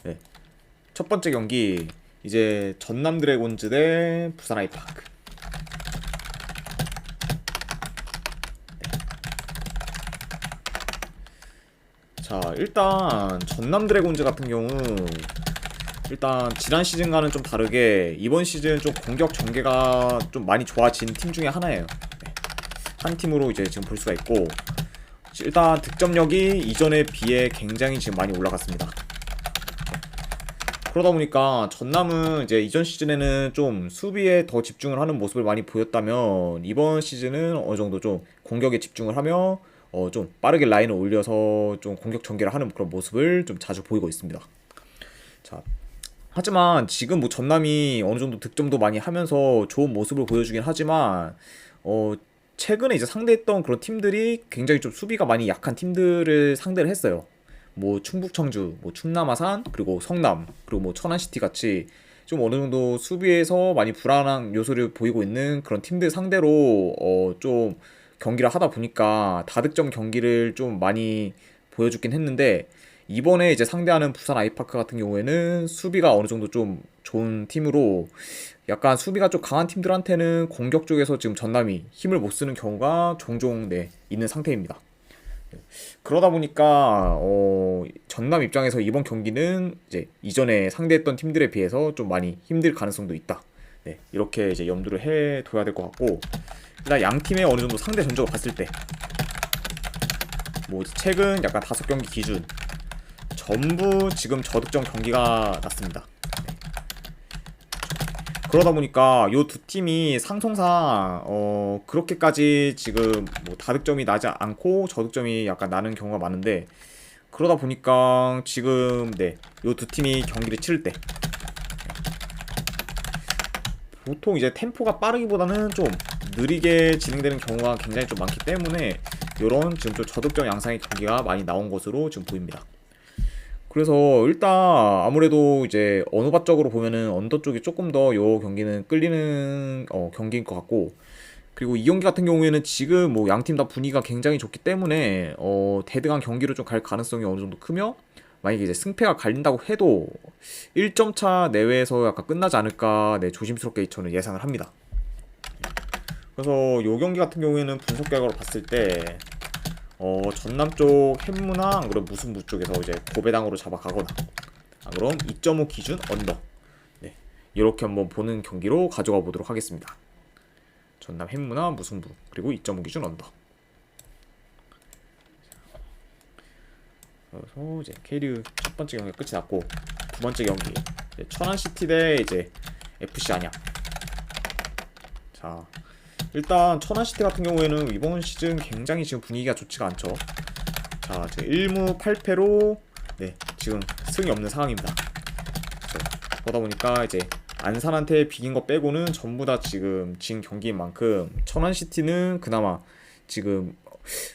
네. 첫 번째 경기 이제 전남 드래곤즈 대 부산 아이파크. 자, 일단 전남 드래곤즈 같은 경우 일단 지난 시즌과는 좀 다르게 이번 시즌 좀 공격 전개가 좀 많이 좋아진 팀 중에 하나예요. 네. 한 팀으로 이제 지금 볼 수가 있고, 일단 득점력이 이전에 비해 굉장히 지금 많이 올라갔습니다. 그러다 보니까 전남은 이제 이전 시즌에는 좀 수비에 더 집중을 하는 모습을 많이 보였다면, 이번 시즌은 어느 정도 좀 공격에 집중을 하며 좀 빠르게 라인을 올려서 좀 공격 전개를 하는 그런 모습을 좀 자주 보이고 있습니다. 자, 하지만 지금 뭐 전남이 어느 정도 득점도 많이 하면서 좋은 모습을 보여주긴 하지만 어 최근에 이제 상대했던 그런 팀들이 굉장히 좀 수비가 많이 약한 팀들을 상대를 했어요. 뭐 충북 청주, 뭐 충남 아산, 그리고 성남, 그리고 뭐 천안시티 같이 좀 어느 정도 수비에서 많이 불안한 요소를 보이고 있는 그런 팀들 상대로 좀 경기를 하다 보니까 다득점 경기를 좀 많이 보여주긴 했는데, 이번에 이제 상대하는 부산 아이파크 같은 경우에는 수비가 어느 정도 좀 좋은 팀으로 약간 수비가 좀 강한 팀들한테는 공격 쪽에서 지금 전남이 힘을 못 쓰는 경우가 종종 있는 상태입니다. 그러다 보니까 전남 입장에서 이번 경기는 이제 이전에 상대했던 팀들에 비해서 좀 많이 힘들 가능성도 있다. 네, 이렇게 이제 염두를 해둬야 될 것 같고, 일단 양 팀의 어느 정도 상대 전적을 봤을 때 뭐 최근 약간 5경기 기준 전부 지금 저득점 경기가 났습니다. 그러다 보니까 요 두 팀이 상성상 그렇게까지 지금 뭐 다득점이 나지 않고 저득점이 약간 나는 경우가 많은데, 그러다 보니까 지금 요 두 팀이 경기를 치를 때 보통 이제 템포가 빠르기보다는 좀 느리게 진행되는 경우가 굉장히 좀 많기 때문에 요런 지금 좀 저득점 양상의 경기가 많이 나온 것으로 지금 보입니다. 그래서 일단 아무래도 이제 언어밭적으로 보면은 언더 쪽이 조금 더 요 경기는 끌리는 경기인 것 같고, 그리고 이 경기 같은 경우에는 지금 뭐 양팀 다 분위기가 굉장히 좋기 때문에 대등한 경기로 좀 갈 가능성이 어느 정도 크며, 만약에 이제 승패가 갈린다고 해도 1점 차 내외에서 약간 끝나지 않을까 조심스럽게 저는 예상을 합니다. 그래서 요 경기 같은 경우에는 분석 결과로 봤을 때 전남 쪽 햄무나 안 그럼 무승부 쪽에서 이제 고배당으로 잡아가거나, 안 그럼 2.5 기준 언더, 네, 이렇게 한번 보는 경기로 가져가 보도록 하겠습니다. 전남 햄무나 무승부 그리고 2.5 기준 언더. 그래서 이제 K리그 첫 번째 경기 끝이 났고, 두 번째 경기 이제 천안시티 대 이제 FC 안양. 자, 일단 천안시티 같은 경우에는 이번 시즌 굉장히 지금 분위기가 좋지가 않죠. 자, 지금 1무 8패로 지금 승이 없는 상황입니다. 그렇죠. 그러다 보니까 이제 안산한테 비긴 거 빼고는 전부 다 지금 진 경기인 만큼 천안시티는 그나마 지금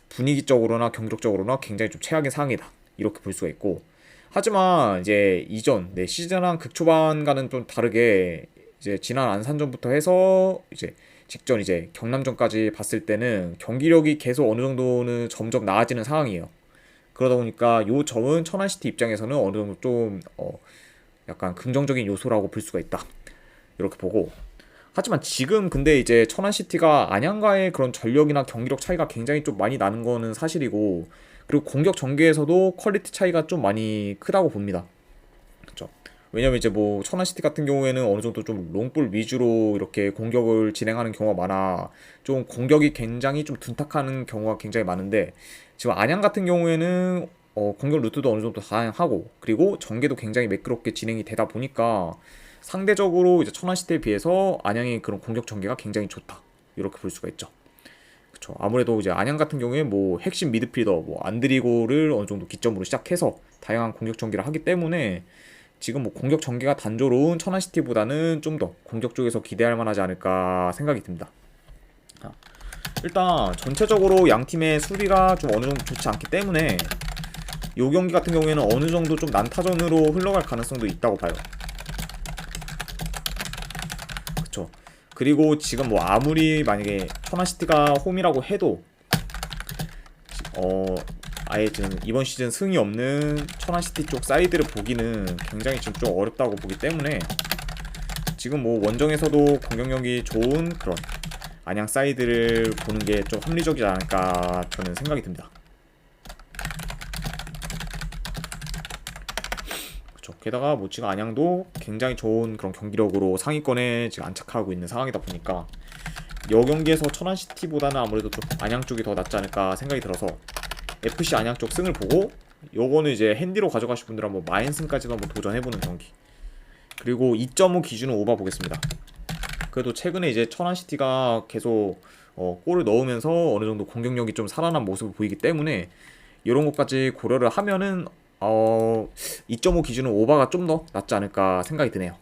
분위기적으로나 경기력적으로나 굉장히 좀 최악의 상황이다, 이렇게 볼 수가 있고, 하지만 이제 이전 시즌 한 극초반과는 좀 다르게 이제 지난 안산전부터 해서 이제 직전 이제 경남전까지 봤을 때는 경기력이 계속 어느 정도는 점점 나아지는 상황이에요. 그러다 보니까 요 점은 천안시티 입장에서는 어느 정도 좀 약간 긍정적인 요소라고 볼 수가 있다, 이렇게 보고, 하지만 지금 근데 이제 천안시티가 안양과의 그런 전력이나 경기력 차이가 굉장히 좀 많이 나는 거는 사실이고, 그리고 공격 전개에서도 퀄리티 차이가 좀 많이 크다고 봅니다. 그렇죠. 왜냐면 이제 뭐 천안시티 같은 경우에는 어느 정도 좀 롱볼 위주로 이렇게 공격을 진행하는 경우가 많아 좀 공격이 굉장히 좀 둔탁하는 경우가 굉장히 많은데, 지금 안양 같은 경우에는 공격 루트도 어느 정도 다양하고, 그리고 전개도 굉장히 매끄럽게 진행이 되다 보니까 상대적으로 이제 천안시티에 비해서 안양의 그런 공격 전개가 굉장히 좋다, 이렇게 볼 수가 있죠. 그쵸. 아무래도 이제 안양 같은 경우에 뭐 핵심 미드필더 뭐 안드리고를 어느 정도 기점으로 시작해서 다양한 공격 전개를 하기 때문에 지금 뭐 공격 전개가 단조로운 천안시티보다는 좀 더 공격 쪽에서 기대할 만하지 않을까 생각이 듭니다. 일단 전체적으로 양 팀의 수비가 좀 어느 정도 좋지 않기 때문에 이 경기 같은 경우에는 어느 정도 좀 난타전으로 흘러갈 가능성도 있다고 봐요. 그쵸. 그리고 지금 뭐 아무리 만약에 천안시티가 홈이라고 해도 아예 지금 이번 시즌 승이 없는 천안시티 쪽 사이드를 보기는 굉장히 지금 좀 어렵다고 보기 때문에 지금 뭐 원정에서도 공격력이 좋은 그런 안양 사이드를 보는 게 좀 합리적이지 않을까 저는 생각이 듭니다. 그렇죠. 게다가 뭐 지금 안양도 굉장히 좋은 그런 경기력으로 상위권에 지금 안착하고 있는 상황이다 보니까 여 경기에서 천안시티보다는 아무래도 좀 안양 쪽이 더 낫지 않을까 생각이 들어서 FC 안양 쪽 승을 보고 요거는 이제 핸디로 가져가실 분들은 한번 마인승까지도 한번 도전해보는 경기. 그리고 2.5 기준은 오바 보겠습니다. 그래도 최근에 이제 천안시티가 계속 골을 넣으면서 어느 정도 공격력이 좀 살아난 모습을 보이기 때문에 이런 것까지 고려를 하면은 2.5 기준은 오바가 좀 더 낫지 않을까 생각이 드네요.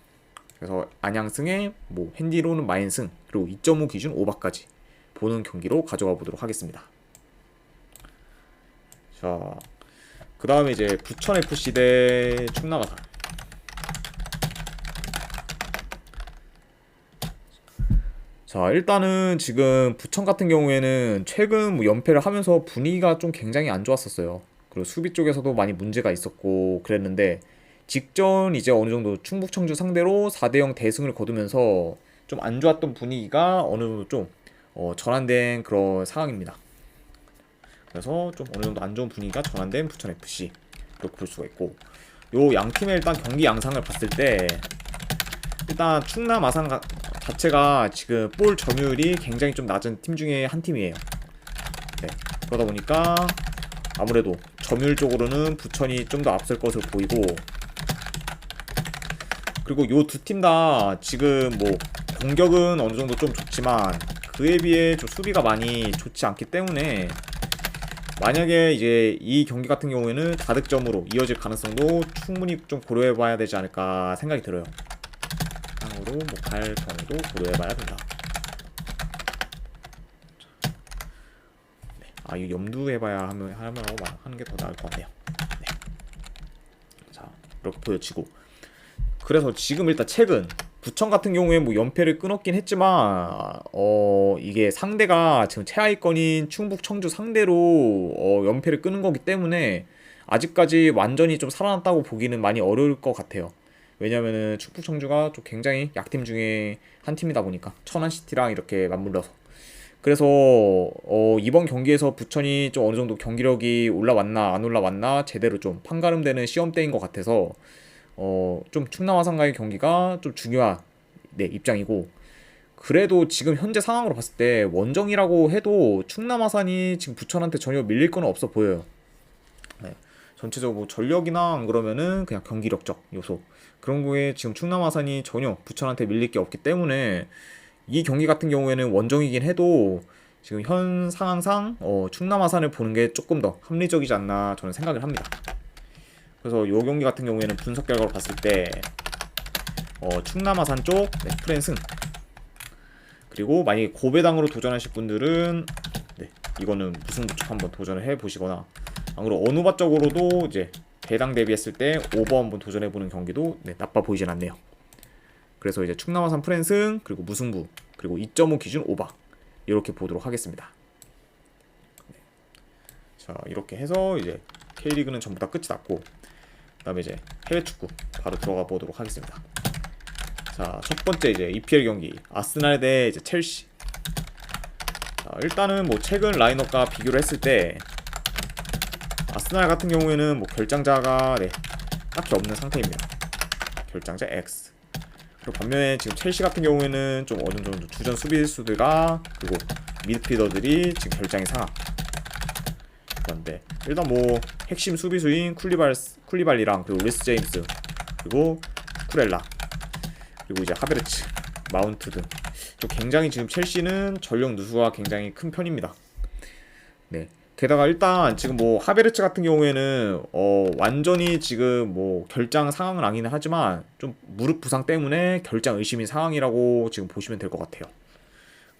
그래서 안양승에 뭐 핸디로는 마인승 그리고 2.5 기준 오바까지 보는 경기로 가져가 보도록 하겠습니다. 자, 그 다음에 이제 부천FC 대 충남아산. 자, 일단은 지금 부천 같은 경우에는 최근 뭐 연패를 하면서 분위기가 좀 굉장히 안 좋았었어요. 그리고 수비 쪽에서도 많이 문제가 있었고 그랬는데 직전 이제 어느 정도 충북 청주 상대로 4대0 대승을 거두면서 좀 안 좋았던 분위기가 어느 정도 좀 전환된 그런 상황입니다. 그래서 좀 어느 정도 안 좋은 분위기가 전환된 부천FC 이렇게 볼 수가 있고, 요 양 팀의 일단 경기 양상을 봤을 때 일단 충남 아산 자체가 지금 볼 점유율이 굉장히 좀 낮은 팀 중에 한 팀이에요. 네, 그러다 보니까 아무래도 점유율 쪽으로는 부천이 좀 더 앞설 것으로 보이고, 그리고 요 두 팀 다 지금 뭐 공격은 어느 정도 좀 좋지만 그에 비해 좀 수비가 많이 좋지 않기 때문에 만약에 이제 이 경기 같은 경우에는 다득점으로 이어질 가능성도 충분히 좀 고려해봐야 되지 않을까 생각이 들어요. 상으로 뭐 갈 경우도 고려해봐야 된다. 네. 이거 염두해봐야 하면 하는 게 더 나을 것 같네요. 네. 자, 이렇게 보여지고, 그래서 지금 일단 최근 부천 같은 경우에 뭐 연패를 끊었긴 했지만 이게 상대가 지금 최하위권인 충북 청주 상대로 연패를 끊은 거기 때문에 아직까지 완전히 좀 살아났다고 보기는 많이 어려울 것 같아요. 왜냐면은 충북 청주가 좀 굉장히 약팀 중에 한 팀이다 보니까 천안시티랑 이렇게 맞물려서, 그래서 이번 경기에서 부천이 좀 어느 정도 경기력이 올라왔나 안 올라왔나 제대로 좀 판가름되는 시험대인 것 같아서 좀 충남 아산과의 경기가 좀 중요한 입장이고, 그래도 지금 현재 상황으로 봤을 때 원정이라고 해도 충남 아산이 지금 부천한테 전혀 밀릴 건 없어 보여요. 네. 전체적으로 뭐 전력이나 안 그러면은 그냥 경기력적 요소 그런 거에 지금 충남 아산이 전혀 부천한테 밀릴 게 없기 때문에 이 경기 같은 경우에는 원정이긴 해도 지금 현 상황상 충남 아산을 보는 게 조금 더 합리적이지 않나 저는 생각을 합니다. 그래서 요 경기 같은 경우에는 분석 결과로 봤을 때 충남 아산 쪽 프랜승, 그리고 만약에 고배당으로 도전하실 분들은 이거는 무승부 쪽 한번 도전을 해보시거나, 안 그래도 어느바 쪽으로도 이제 배당 대비했을 때 오버 한번 도전해보는 경기도 나빠 보이진 않네요. 그래서 이제 충남 아산 프랜승 그리고 무승부 그리고 2.5 기준 오버 이렇게 보도록 하겠습니다. 자, 이렇게 해서 이제 K리그는 전부 다 끝이 났고, 그 다음에 이제 해외 축구 바로 들어가 보도록 하겠습니다. 자, 첫 번째 이제 EPL 경기 아스날 대 이제 첼시. 자, 일단은 뭐 최근 라인업과 비교를 했을 때 아스날 같은 경우에는 뭐 결장자가 딱히 없는 상태입니다. 결장자 X. 그리고 반면에 지금 첼시 같은 경우에는 좀 어느 정도 주전 수비수들과 그리고 미드필더들이 지금 결장이 상황. 그런데 일단 뭐 핵심 수비수인 쿨리발리랑 그리고 리스 제임스 그리고 쿠렐라 그리고 이제 하베르츠, 마운트 등 좀 굉장히 지금 첼시는 전력 누수가 굉장히 큰 편입니다. 네. 게다가 일단 지금 뭐 하베르츠 같은 경우에는 완전히 지금 뭐 결장 상황은 아니긴 하지만 좀 무릎 부상 때문에 결장 의심인 상황이라고 지금 보시면 될 것 같아요.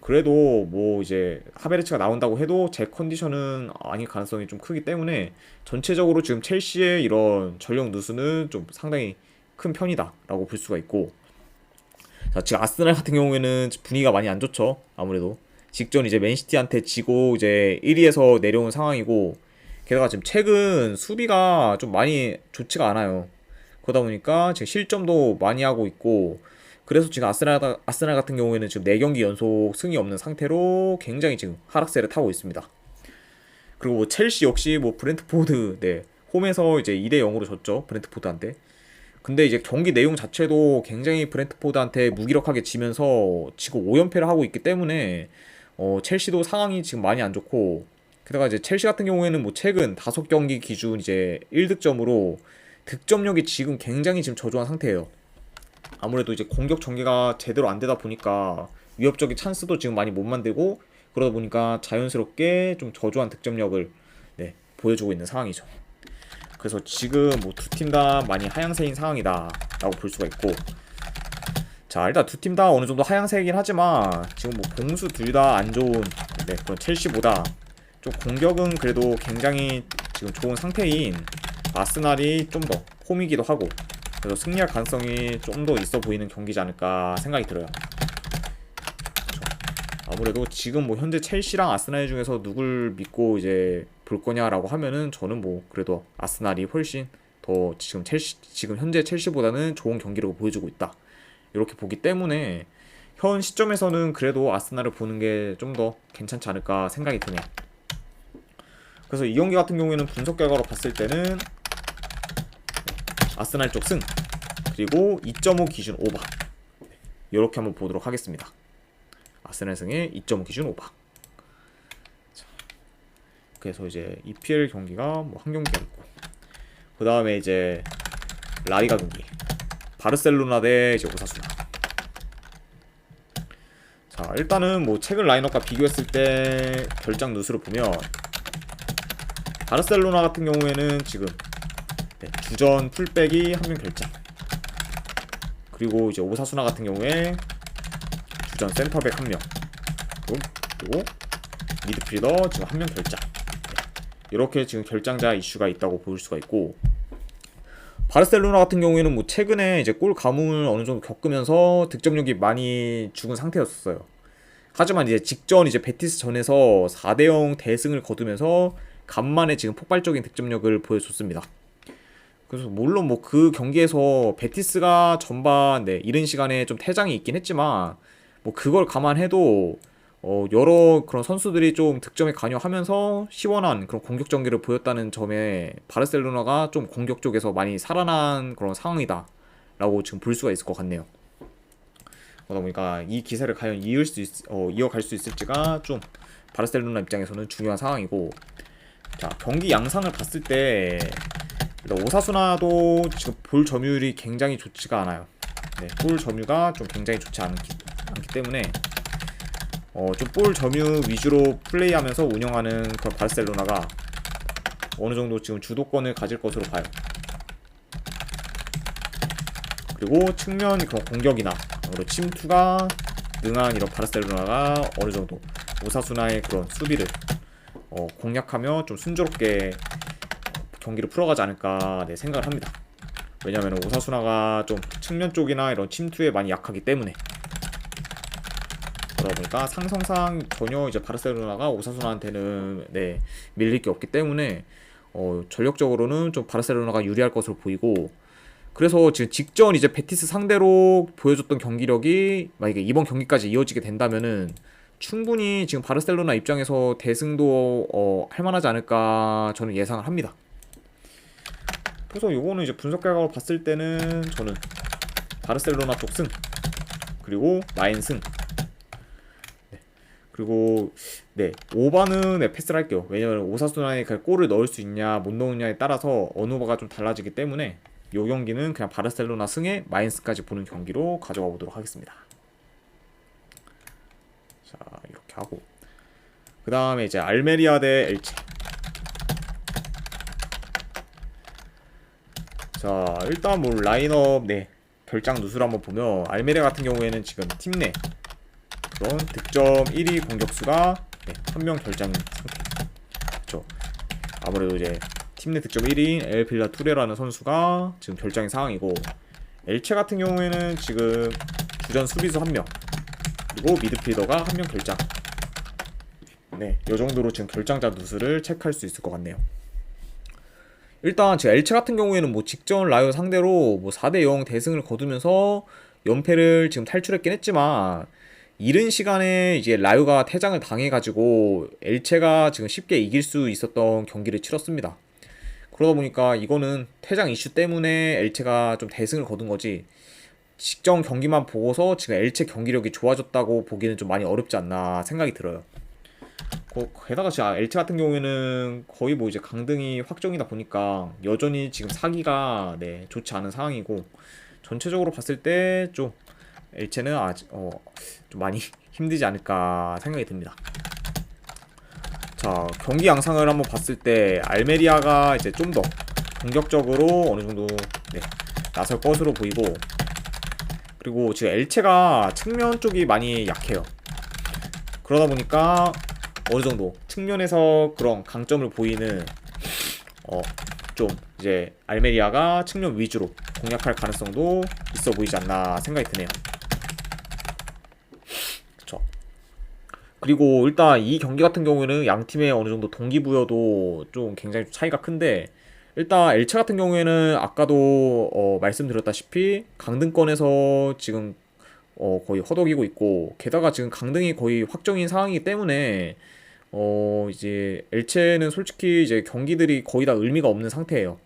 그래도 뭐 이제 하베르츠가 나온다고 해도 제 컨디션은 아닐 가능성이 좀 크기 때문에 전체적으로 지금 첼시의 이런 전력 누수는 좀 상당히 큰 편이다라고 볼 수가 있고, 자, 지금 아스날 같은 경우에는 분위기가 많이 안 좋죠. 아무래도 직전 이제 맨시티한테 지고 이제 1위에서 내려온 상황이고, 게다가 지금 최근 수비가 좀 많이 좋지가 않아요. 그러다 보니까 지금 실점도 많이 하고 있고, 그래서 지금 아스날 같은 경우에는 지금 4경기 연속 승이 없는 상태로 굉장히 지금 하락세를 타고 있습니다. 그리고 뭐 첼시 역시 뭐 브렌트포드, 네, 홈에서 이제 2대 0으로 졌죠, 브렌트포드한테. 근데 이제 경기 내용 자체도 굉장히 브렌트포드한테 무기력하게 지면서 지금 5연패를 하고 있기 때문에 첼시도 상황이 지금 많이 안 좋고, 게다가 이제 첼시 같은 경우에는 뭐 최근 5경기 기준 이제 1득점으로 득점력이 지금 굉장히 지금 저조한 상태예요. 아무래도 이제 공격 전개가 제대로 안 되다 보니까 위협적인 찬스도 지금 많이 못 만들고, 그러다 보니까 자연스럽게 좀 저조한 득점력을, 네, 보여주고 있는 상황이죠. 그래서 지금 뭐 두 팀 다 많이 하향세인 상황이다 라고 볼 수가 있고, 자, 일단 두 팀 다 어느 정도 하향세이긴 하지만 지금 뭐 공수 둘 다 안 좋은, 네, 그런 첼시보다 좀 공격은 그래도 굉장히 지금 좋은 상태인 아스날이 좀 더 홈이기도 하고, 그래서 승리할 가능성이 좀 더 있어 보이는 경기지 않을까 생각이 들어요. 아무래도 지금 뭐 현재 첼시랑 아스날 중에서 누굴 믿고 이제 볼 거냐라고 하면은 저는 뭐 그래도 아스날이 훨씬 더 지금 현재 첼시보다는 좋은 경기력을 보여주고 있다, 이렇게 보기 때문에 현 시점에서는 그래도 아스날을 보는 게 좀 더 괜찮지 않을까 생각이 드네요. 그래서 이 경기 같은 경우에는 분석 결과로 봤을 때는 아스날 쪽 승, 그리고 2.5 기준 오바, 이렇게 한번 보도록 하겠습니다. 아스날 승의 2.5 기준 오바. 자, 그래서 이제 EPL 경기가 뭐 한 경기가 있고, 그 다음에 이제 라리가 경기, 바르셀로나 대 이제 오사수나. 자, 일단은 뭐 최근 라인업과 비교했을 때 결장 누수를 보면 바르셀로나 같은 경우에는 지금, 네, 주전 풀백이 한 명 결장, 그리고 이제 오사수나 같은 경우에 주전 센터백 한 명, 그리고 미드필더 지금 한 명 결장, 네, 이렇게 지금 결장자 이슈가 있다고 볼 수가 있고, 바르셀로나 같은 경우에는 뭐 최근에 이제 골 가뭄을 어느 정도 겪으면서 득점력이 많이 죽은 상태였어요. 하지만 이제 직전 이제 베티스 전에서 4대0 대승을 거두면서 간만에 지금 폭발적인 득점력을 보여줬습니다. 그래서 물론 뭐 그 경기에서 베티스가 전반, 네, 이른 시간에 좀 퇴장이 있긴 했지만 뭐 그걸 감안해도 여러 그런 선수들이 좀 득점에 관여하면서 시원한 그런 공격 전개를 보였다는 점에 바르셀로나가 좀 공격 쪽에서 많이 살아난 그런 상황이다 라고 지금 볼 수가 있을 것 같네요. 그러다 보니까 이 기세를 과연 이어갈 수 있을지가 좀 바르셀로나 입장에서는 중요한 상황이고, 자, 경기 양상을 봤을 때 오사수나도 지금 볼 점유율이 굉장히 좋지가 않아요. 네, 볼 점유가 좀 굉장히 좋지 않기 때문에 좀 볼 점유 위주로 플레이하면서 운영하는 그런 바르셀로나가 어느 정도 지금 주도권을 가질 것으로 봐요. 그리고 측면 그런 공격이나 침투가 능한 이런 바르셀로나가 어느 정도 오사수나의 그런 수비를 공략하며 좀 순조롭게 경기를 풀어가지 않을까, 네, 생각을 합니다. 왜냐하면 오사수나가 좀 측면 쪽이나 이런 침투에 많이 약하기 때문에. 그러다 보니까 상성상 전혀 이제 바르셀로나가 오사수나한테는, 네, 밀릴 게 없기 때문에 전력적으로는 좀 바르셀로나가 유리할 것으로 보이고, 그래서 지금 직전 이제 베티스 상대로 보여줬던 경기력이 만약에 이번 경기까지 이어지게 된다면은 충분히 지금 바르셀로나 입장에서 대승도 할만하지 않을까 저는 예상을 합니다. 그래서 요거는 이제 분석 결과로 봤을 때는 저는 바르셀로나 쪽 승, 그리고 마인 승, 네, 그리고 네, 오바는 네, 패스를 할게요. 왜냐면 오사수나에 골을 넣을 수 있냐 못 넣느냐에 따라서 어느 오바가 좀 달라지기 때문에 요 경기는 그냥 바르셀로나 승에 마인스까지 보는 경기로 가져가 보도록 하겠습니다. 자, 이렇게 하고 그 다음에 이제 알메리아 대 엘체. 자, 일단 뭐 라인업, 네, 결장 누수를 한번 보면 알메리아 같은 경우에는 지금 팀 내 그런 득점 1위 공격수가, 네, 한 명 결장인 상태. 그렇죠. 아무래도 이제 팀 내 득점 1위인 엘필라 투레라는 선수가 지금 결장인 상황이고, 엘체 같은 경우에는 지금 주전 수비수 1명, 그리고 미드필더가 1명 결장. 네, 이 정도로 지금 결장자 누수를 체크할 수 있을 것 같네요. 일단 제 엘체 같은 경우에는 뭐 직전 라이오 상대로 뭐 4대 0 대승을 거두면서 연패를 지금 탈출했긴 했지만 이른 시간에 이제 라이오가 퇴장을 당해가지고 엘체가 지금 쉽게 이길 수 있었던 경기를 치렀습니다. 그러다 보니까 이거는 퇴장 이슈 때문에 엘체가 좀 대승을 거둔 거지, 직전 경기만 보고서 지금 엘체 경기력이 좋아졌다고 보기는 좀 많이 어렵지 않나 생각이 들어요. 게다가 진짜 엘체 같은 경우에는 거의 뭐 이제 강등이 확정이다 보니까 여전히 지금 사기가 네, 좋지 않은 상황이고, 전체적으로 봤을 때 좀 엘체는 아직 좀 많이 힘들지 않을까 생각이 듭니다. 자, 경기 양상을 한번 봤을 때 알메리아가 이제 좀 더 공격적으로 어느 정도 네, 나설 것으로 보이고, 그리고 지금 엘체가 측면 쪽이 많이 약해요. 그러다 보니까 어느 정도 측면에서 그런 강점을 보이는 좀 이제 알메리아가 측면 위주로 공략할 가능성도 있어 보이지 않나 생각이 드네요. 그쵸. 그리고 일단 이 경기 같은 경우에는 양 팀의 어느 정도 동기부여도 좀 굉장히 차이가 큰데, 일단 엘체 같은 경우에는 아까도 말씀드렸다시피 강등권에서 지금 거의 허덕이고 있고, 게다가 지금 강등이 거의 확정인 상황이기 때문에 이제 엘체는 솔직히 이제 경기들이 거의 다 의미가 없는 상태예요.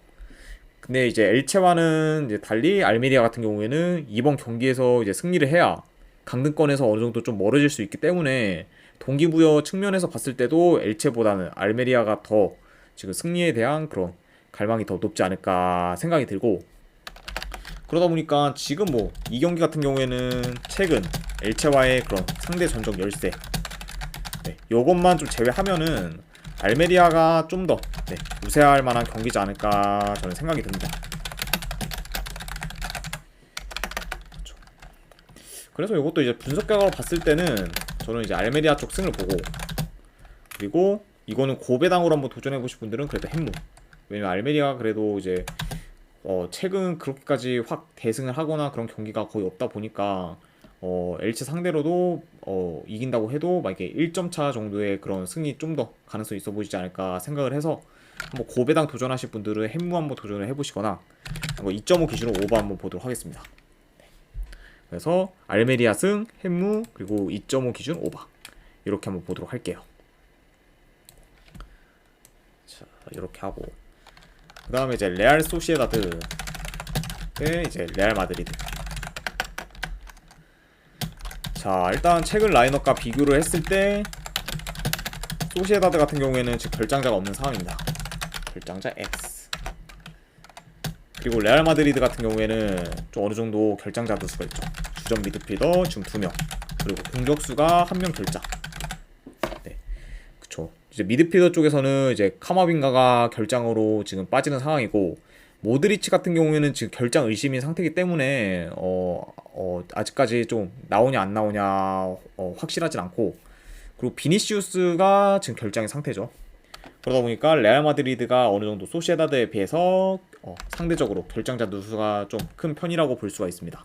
근데 이제 엘체와는 이제 달리 알메리아 같은 경우에는 이번 경기에서 이제 승리를 해야 강등권에서 어느 정도 좀 멀어질 수 있기 때문에 동기부여 측면에서 봤을 때도 엘체보다는 알메리아가 더 지금 승리에 대한 그런 갈망이 더 높지 않을까 생각이 들고, 그러다 보니까 지금 뭐 이 경기 같은 경우에는 최근 엘체와의 그런 상대 전적 열세, 네, 요것만 좀 제외하면은 알메리아가 좀 더 네, 우세할 만한 경기지 않을까 저는 생각이 듭니다. 그래서 이것도 이제 분석 결과로 봤을 때는 저는 이제 알메리아 쪽 승을 보고, 그리고 이거는 고배당으로 한번 도전해보실 분들은 그래도 햄무, 왜냐면 알메리아가 그래도 이제 최근 그렇게까지 확 대승을 하거나 그런 경기가 거의 없다 보니까 엘체 상대로도 이긴다고 해도 만약에 1점 차 정도의 그런 승리 좀 더 가능성이 있어 보이지 않을까 생각을 해서, 한번 고배당 도전하실 분들은 햄무 한번 도전을 해보시거나 2.5 기준으로 오버 한번 보도록 하겠습니다. 그래서 알메리아 승, 햄무, 그리고 2.5 기준 오버, 이렇게 한번 보도록 할게요. 자, 이렇게 하고 그 다음에 이제 레알 소시에다드 대 이제 레알 마드리드. 자, 일단 최근 라인업과 비교를 했을 때 소시에다드 같은 경우에는 지금 결장자가 없는 상황입니다. 결장자 X. 그리고 레알 마드리드 같은 경우에는 좀 어느 정도 결장자 누수가 있죠. 주전 미드필더 지금 2명, 그리고 공격수가 1명 결장. 네, 그쵸. 이제 미드필더 쪽에서는 이제 카마빈가가 결장으로 지금 빠지는 상황이고, 모드리치 같은 경우에는 지금 결장 의심인 상태이기 때문에 아직까지 좀 나오냐 안 나오냐 확실하진 않고, 그리고 비니시우스가 지금 결장인 상태죠. 그러다 보니까 레알 마드리드가 어느 정도 소시에다드에 비해서 상대적으로 결장자 누수가 좀 큰 편이라고 볼 수가 있습니다.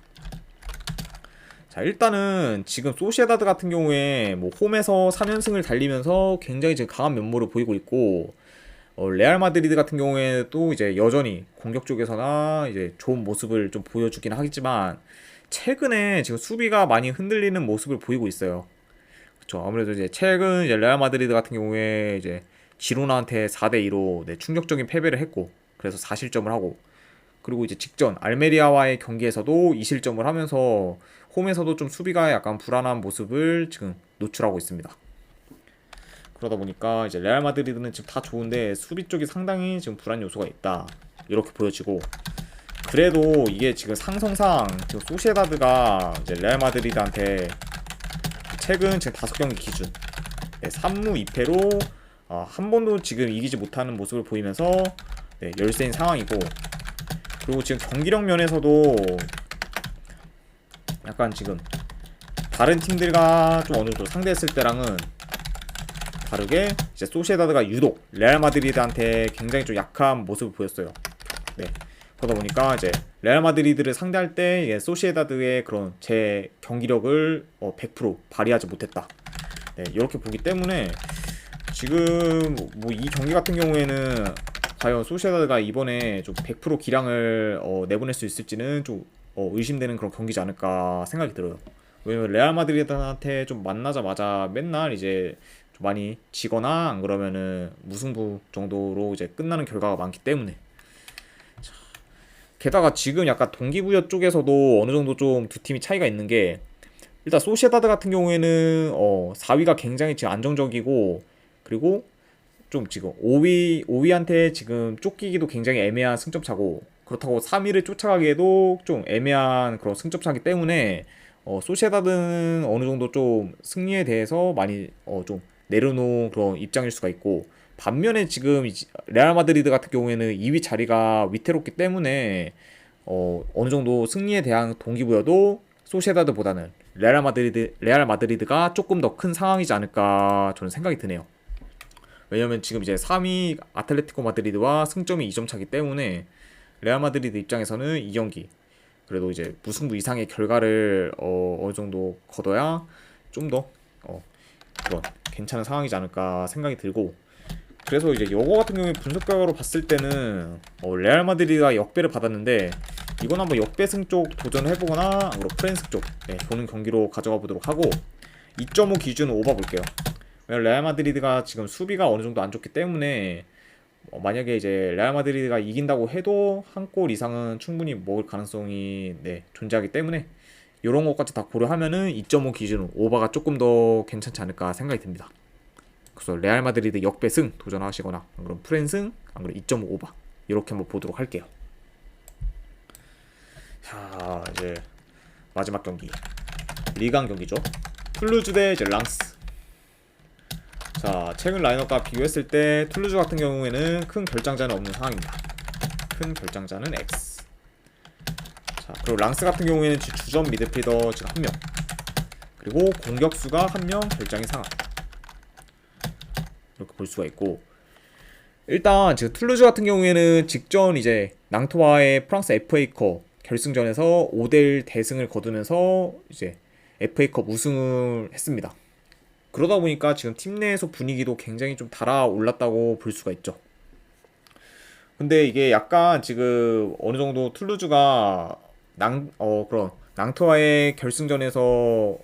자, 일단은 지금 소시에다드 같은 경우에 뭐 홈에서 3연승을 달리면서 굉장히 지금 강한 면모를 보이고 있고, 레알 마드리드 같은 경우에도 이제 여전히 공격 쪽에서나 이제 좋은 모습을 좀 보여주긴 하겠지만, 최근에 지금 수비가 많이 흔들리는 모습을 보이고 있어요. 그쵸. 아무래도 이제 최근 이제 레알 마드리드 같은 경우에 이제 지로나한테 4대2로 네, 충격적인 패배를 했고, 그래서 4실점을 하고, 그리고 이제 직전 알메리아와의 경기에서도 2실점을 하면서 홈에서도 좀 수비가 약간 불안한 모습을 지금 노출하고 있습니다. 그러다 보니까 이제 레알 마드리드는 지금 다 좋은데 수비 쪽이 상당히 지금 불안 요소가 있다, 이렇게 보여지고, 그래도 이게 지금 상성상 지금 소시에다드가 이제 레알 마드리드한테 최근 지금 5경기 기준 3무 2패로 한 번도 지금 이기지 못하는 모습을 보이면서 열세인 상황이고, 그리고 지금 경기력 면에서도 약간 지금 다른 팀들과 좀 어느 정도 상대했을 때랑은 다르게 이제 소시에다드가 유독 레알 마드리드한테 굉장히 좀 약한 모습을 보였어요. 네. 그러다 보니까 이제 레알 마드리드를 상대할 때 소시에다드의 그런 제 경기력을 100% 발휘하지 못했다. 네, 이렇게 보기 때문에 지금 뭐 이 경기 같은 경우에는 과연 소시에다드가 이번에 좀 100% 기량을 내보낼 수 있을지는 좀 의심되는 그런 경기지 않을까 생각이 들어요. 왜냐면 레알 마드리드한테 좀 만나자마자 맨날 이제 좀 많이 지거나 안 그러면은 무승부 정도로 이제 끝나는 결과가 많기 때문에. 게다가 지금 약간 동기부여 쪽에서도 어느 정도 좀 두 팀이 차이가 있는 게, 일단 소시에다드 같은 경우에는 4위가 굉장히 지금 안정적이고, 그리고 좀 지금 5위한테 지금 쫓기기도 굉장히 애매한 승점 차고, 그렇다고 3위를 쫓아가기에도 좀 애매한 그런 승점 차기 때문에 소시에다드는 어느 정도 좀 승리에 대해서 많이 좀 내려놓은 그런 입장일 수가 있고, 반면에 지금 레알 마드리드 같은 경우에는 2위 자리가 위태롭기 때문에 어느 정도 승리에 대한 동기부여도 소시에다드보다는 레알 마드리드가 조금 더 큰 상황이지 않을까 저는 생각이 드네요. 왜냐면 지금 이제 3위 아틀레티코 마드리드와 승점이 2점 차기 때문에 레알 마드리드 입장에서는 이 경기 그래도 이제 무승부 이상의 결과를 어느 정도 거둬야 좀 더 그런 괜찮은 상황이지 않을까 생각이 들고, 그래서 이제 요거 같은 경우에 분석 결과로 봤을 때는 레알 마드리드가 역배를 받았는데, 이건 한번 역배승 쪽 도전해보거나 프랜스 쪽 보는 경기로 가져가 보도록 하고, 2.5 기준 오버 볼게요. 왜냐면 레알 마드리드가 지금 수비가 어느 정도 안 좋기 때문에 만약에 이제 레알 마드리드가 이긴다고 해도 한 골 이상은 충분히 먹을 가능성이 존재하기 때문에 이런 것까지 다 고려하면은 2.5 기준 오버가 조금 더 괜찮지 않을까 생각이 듭니다. 그래서 레알 마드리드 역배승 도전하시거나 안 그럼 프랜승 안 그럼 2.5 오버 이렇게 한번 보도록 할게요. 자, 이제 마지막 경기 리강 경기죠. 툴루즈 대 이제 랑스. 자, 최근 라인업과 비교했을 때 툴루즈 같은 경우에는 큰 결장자는 없는 상황입니다. 큰 결장자는 X. 자, 그리고 랑스 같은 경우에는 주전 미드필더 지금 1명, 그리고 공격수가 1명 결장이 상황, 이렇게 볼 수가 있고, 일단 지금 툴루즈 같은 경우에는 직전 이제 낭토와의 프랑스 FA컵 결승전에서 5대1 대승을 거두면서 이제 FA컵 우승을 했습니다. 그러다 보니까 지금 팀 내에서 분위기도 굉장히 좀 달아올랐다고 볼 수가 있죠. 근데 이게 약간 지금 어느 정도 툴루즈가 그런 낭토와의 결승전에서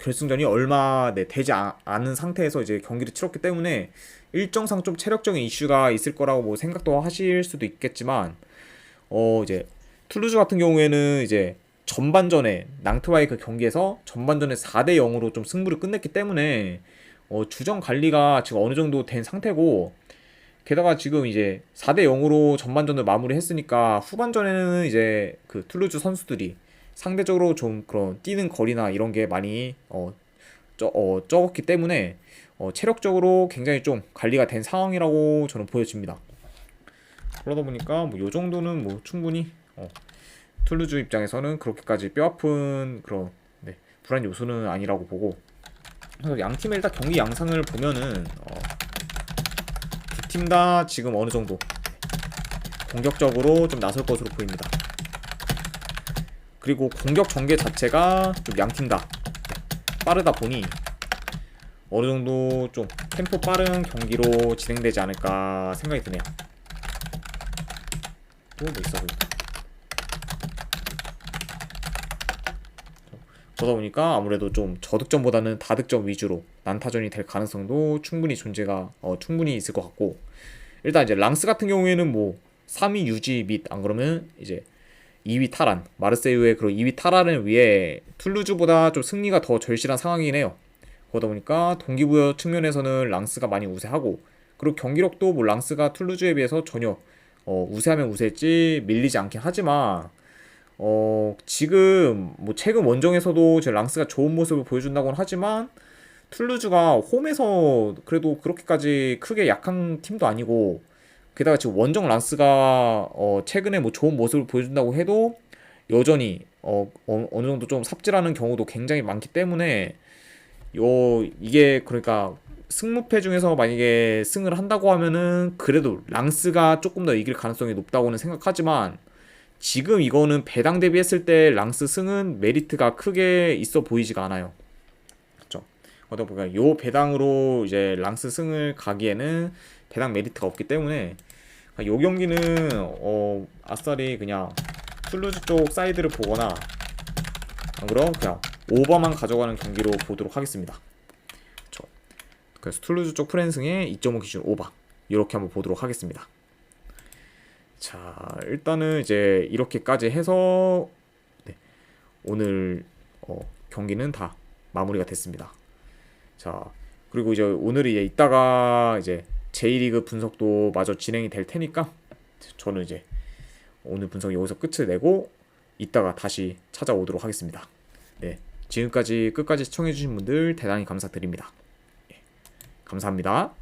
결승전이 얼마 되지 않은 상태에서 이제 경기를 치렀기 때문에 일정상 좀 체력적인 이슈가 있을 거라고 뭐 생각도 하실 수도 있겠지만, 이제 툴루즈 같은 경우에는 이제 전반전에 낭트와의 그 경기에서 전반전에 4대 0으로 좀 승부를 끝냈기 때문에 주전 관리가 지금 어느 정도 된 상태고, 게다가 지금 이제 4대 0으로 전반전을 마무리했으니까 후반전에는 이제 그 툴루즈 선수들이 상대적으로 좀 그런 뛰는 거리나 이런 게 많이 적었기 때문에 체력적으로 굉장히 좀 관리가 된 상황이라고 저는 보여집니다. 그러다 보니까 뭐 요 정도는 뭐 충분히 툴루즈 입장에서는 그렇게까지 뼈아픈 그런 불안 요소는 아니라고 보고, 그래서 양 팀의 일단 경기 양상을 보면은 두 팀 다 지금 어느 정도 공격적으로 좀 나설 것으로 보입니다. 그리고 공격 전개 자체가 좀 양 팀 다 빠르다 보니 어느 정도 좀 템포 빠른 경기로 진행되지 않을까 생각이 드네요. 또 뭐 있어 보인다. 그러다 보니까 아무래도 좀 저득점보다는 다득점 위주로 난타전이 될 가능성도 충분히 충분히 있을 것 같고, 일단 이제 랑스 같은 경우에는 뭐 3위 유지 및 안 그러면 이제 2위 탈환, 마르세유의 그런 2위 탈환을 위해 툴루즈보다 좀 승리가 더 절실한 상황이긴 해요. 그러다 보니까 동기부여 측면에서는 랑스가 많이 우세하고, 그리고 경기력도 뭐 랑스가 툴루즈에 비해서 전혀 우세하면 우세했지 밀리지 않긴 하지만, 지금 뭐 최근 원정에서도 제 랑스가 좋은 모습을 보여준다고는 하지만 툴루즈가 홈에서 그래도 그렇게까지 크게 약한 팀도 아니고, 게다가 지금 원정 랑스가 최근에 뭐 좋은 모습을 보여준다고 해도 여전히 어느 정도 좀 삽질하는 경우도 굉장히 많기 때문에 이게 그러니까 승무패 중에서 만약에 승을 한다고 하면은 그래도 랑스가 조금 더 이길 가능성이 높다고는 생각하지만, 지금 이거는 배당 대비했을 때 랑스 승은 메리트가 크게 있어 보이지가 않아요. 그렇죠? 그러다 보니까 요 배당으로 이제 랑스 승을 가기에는 배당 메리트가 없기 때문에, 요 경기는 아싸리 그냥 툴루즈 쪽 사이드를 보거나 안 그럼 그냥 오버만 가져가는 경기로 보도록 하겠습니다. 그래서 툴루즈 쪽 프랜승의 2.5 기준 오버 이렇게 한번 보도록 하겠습니다. 자, 일단은 이제 이렇게까지 해서 네, 오늘 경기는 다 마무리가 됐습니다. 자, 그리고 이제 오늘이 이제 이따가 이제 J리그 분석도 마저 진행이 될 테니까 저는 이제 오늘 분석 여기서 끝을 내고 이따가 다시 찾아오도록 하겠습니다. 네, 지금까지 끝까지 시청해주신 분들 대단히 감사드립니다. 감사합니다.